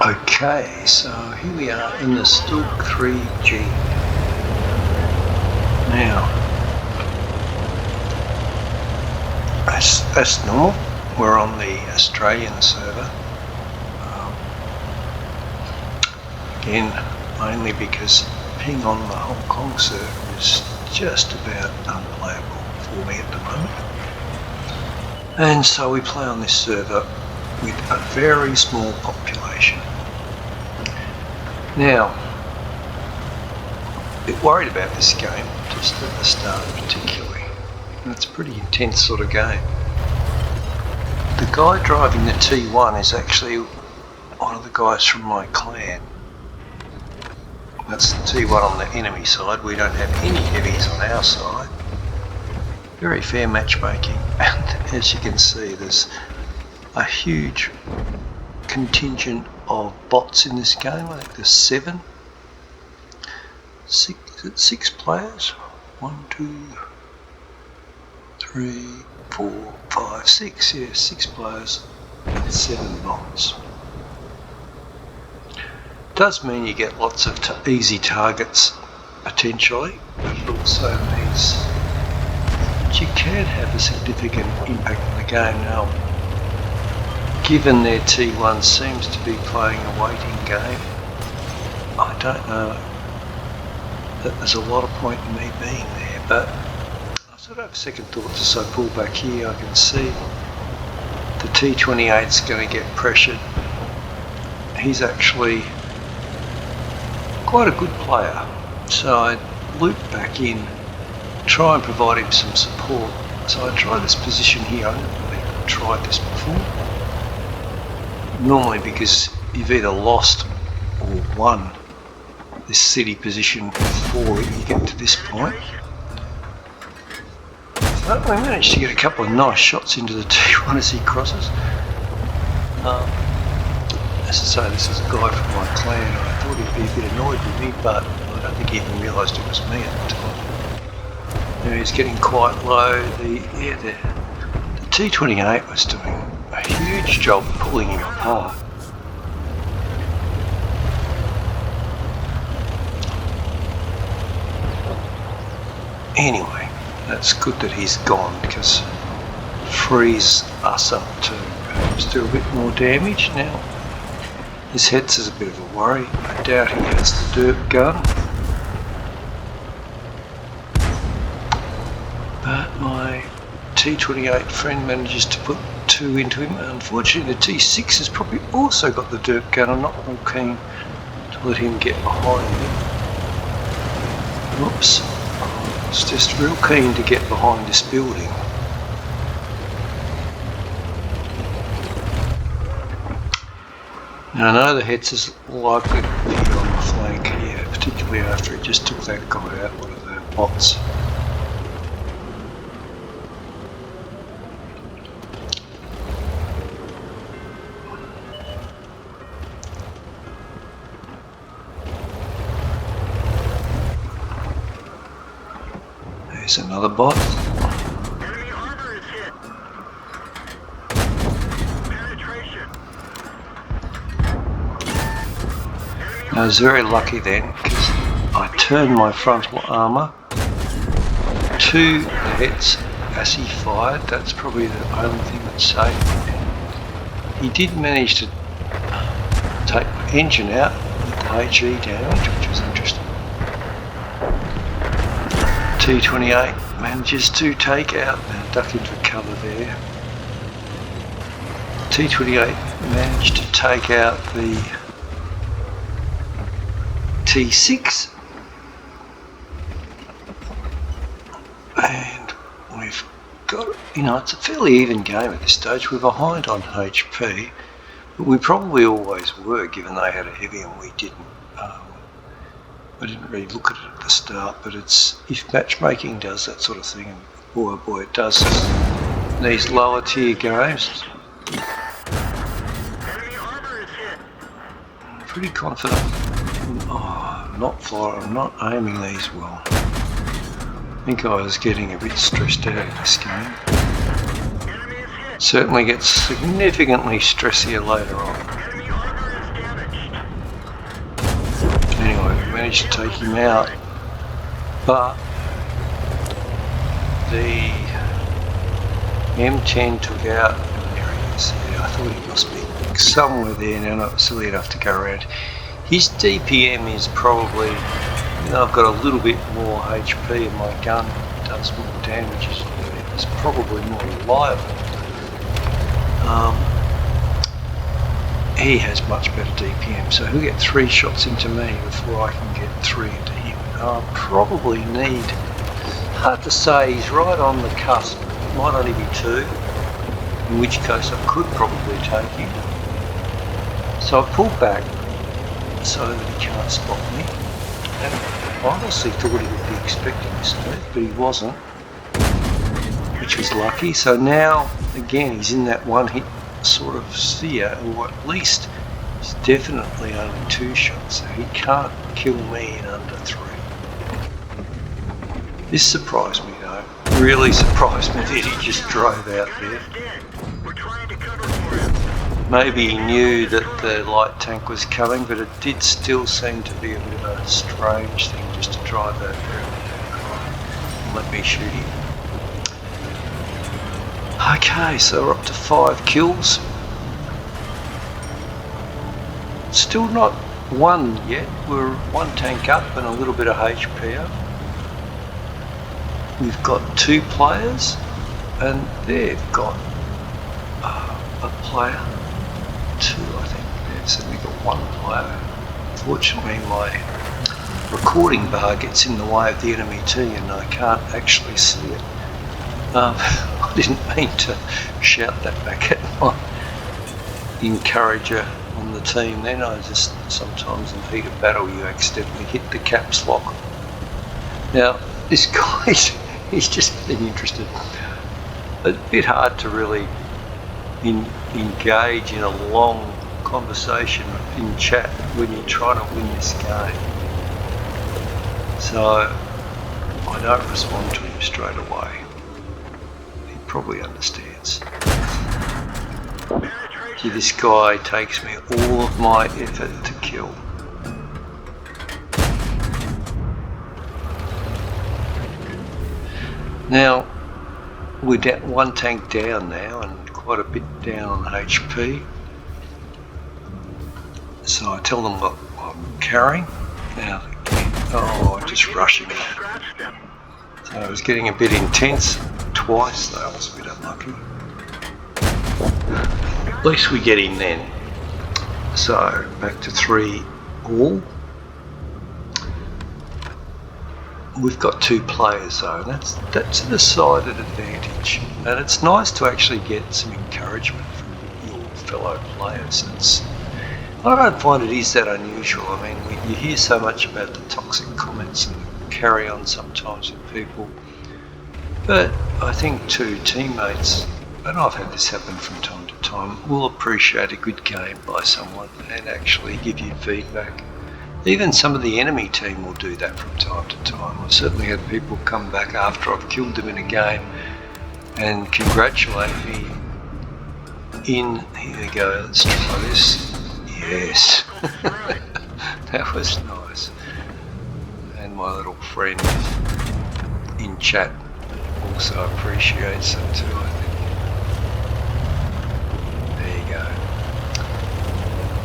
Okay, so here we are in the Stug IIIG. Now, as normal, we're on the Australian server. Again, only because ping on the Hong Kong server is just about unplayable for me at the moment. And so we play on this server with a very small population. Now, a bit worried about this game, just at the start particularly. It's a pretty intense sort of game. The guy driving the T1 is actually one of the guys from my clan. That's the T1 on the enemy side. We don't have any heavies on our side. Very fair matchmaking, and as you can see, there's a huge contingent of bots in this game. I think there's six players? 1, 2, 3, 4, 5, 6. Yeah, 6 players and 7 bots. Does mean you get lots of easy targets potentially, but it also means that you can have a significant impact on the game. Now, given their T1 seems to be playing a waiting game, I don't know that there's a lot of point in me being there, but I sort of have second thoughts as I pull back here. I can see the T28's going to get pressured. He's actually quite a good player, so I loop back in, try and provide him some support. So I try this position here. I haven't tried this before. Normally, because you've either lost or won this city position before you get to this point. So we managed to get a couple of nice shots into the T1 as he crosses. As I say, this is a guy from my clan. I thought he'd be a bit annoyed with me, but I don't think he even realised it was me at the time. Now he's getting quite low. The T28 was doing a huge job pulling him apart. Anyway, that's good that he's gone, because frees us up to perhaps do a bit more damage. Now, his head's is a bit of a worry. I doubt he has the derp gun. But my T28 friend manages to put 2 into him. Unfortunately, the T6 has probably also got the derp gun. I'm not real keen to let him get behind me. Whoops. I was just real keen to get behind this building. Now I know the Hetz is likely to be on the flank here, particularly after he just took that guy out, one of the bots. There's another bot. Enemy armor is hit. Penetration. I was very lucky then, because I turned my frontal armour to the Hetz as he fired. That's probably the only thing that saved me. He did manage to take my engine out with the HE damage, which was interesting. T28 manages to take out, now duck into cover there. T28 managed to take out the T6, and we've got, it's a fairly even game at this stage. We're behind on HP, but we probably always were, given they had a heavy and we didn't. I didn't really look at it at the start, but it's, if matchmaking does that sort of thing, and boy oh boy it does in these lower tier games. I'm pretty confident. Oh, I'm not aiming these well. I think I was getting a bit stressed out in this game. Certainly gets significantly stressier later on. I managed to take him out, but the M10 took out, there he is, yeah, I thought he must be somewhere there now, not silly enough to go around. His DPM is probably, I've got a little bit more HP and my gun does more damage, it's probably more reliable. He has much better DPM, so he'll get 3 shots into me before I can get 3 into him. I'll probably need, hard to say, he's right on the cusp, it might only be 2, in which case I could probably take him. So I pulled back so that he can't spot me, and I honestly thought he would be expecting this move, but he wasn't, which was lucky. So now, again, he's in that one hit sort of sphere, or at least it's definitely only 2 shots, so he can't kill me in under 3. This surprised me though, really surprised me that he just drove out there. We're trying to cover for him. Maybe he knew that the light tank was coming, but it did still seem to be a bit of a strange thing just to drive out there and let me shoot him. Okay, so we're up to 5 kills. Still not 1 yet. We're 1 tank up and a little bit of HP up. We've got 2 players and they've got a player. 2, I think. Yeah, so we've got 1 player. Unfortunately, my recording bar gets in the way of the enemy team and I can't actually see it. I didn't mean to shout that back at my encourager on the team then. I just, sometimes in the heat of battle you accidentally hit the caps lock. Now this guy, he's just getting interested. It's a bit hard to really engage in a long conversation in chat when you're trying to win this game. So I don't respond to him straight away. Probably understands. See, this guy takes me all of my effort to kill. Now we're down, 1 tank down now and quite a bit down on HP. So I tell them what I'm carrying. Now, I'm just rushing it. So it was getting a bit intense. Twice, though, I was a bit unlucky. At least we get in then. So back to 3 all. We've got 2 players though, and that's a decided advantage. And it's nice to actually get some encouragement from your fellow players. I don't find it is that unusual. I mean, you hear so much about the toxic comments and carry on sometimes with people. But I think too, teammates, and I've had this happen from time to time, will appreciate a good game by someone and actually give you feedback. Even some of the enemy team will do that from time to time. I've certainly had people come back after I've killed them in a game and congratulate me in, here we go, let's try this. Yes, that was nice. And my little friend in chat also appreciates it too, I think. There you go.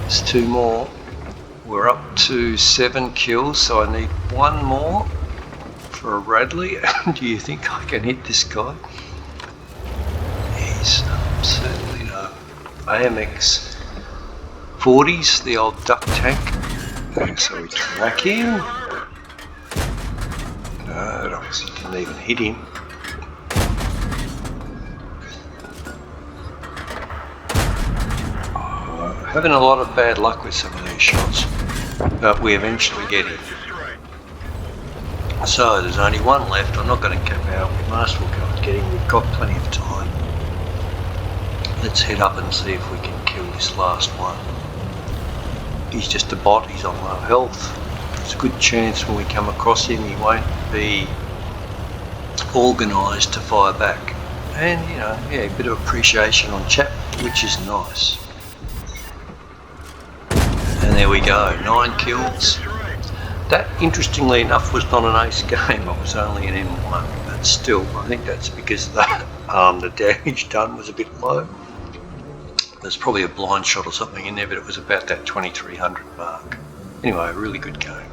There's 2 more. We're up to 7 kills, so I need 1 more for a Radley. Do you think I can hit this guy? He's certainly no. AMX 40s, the old duck tank. So we track him. No, it obviously didn't even hit him. Having a lot of bad luck with some of these shots, but we eventually get him. So there's only 1 left. I'm not going to cap out. We might as well go and get him. We've got plenty of time. Let's head up and see if we can kill this last one. He's just a bot. He's on low health. There's a good chance when we come across him he won't be organised to fire back. And you know, yeah, a bit of appreciation on chat, which is nice. And there we go, 9 kills. That, interestingly enough, was not an ace game. It was only an M1, but still, I think that's because the damage done was a bit low. There's probably a blind shot or something in there, but it was about that 2300 mark. Anyway, a really good game.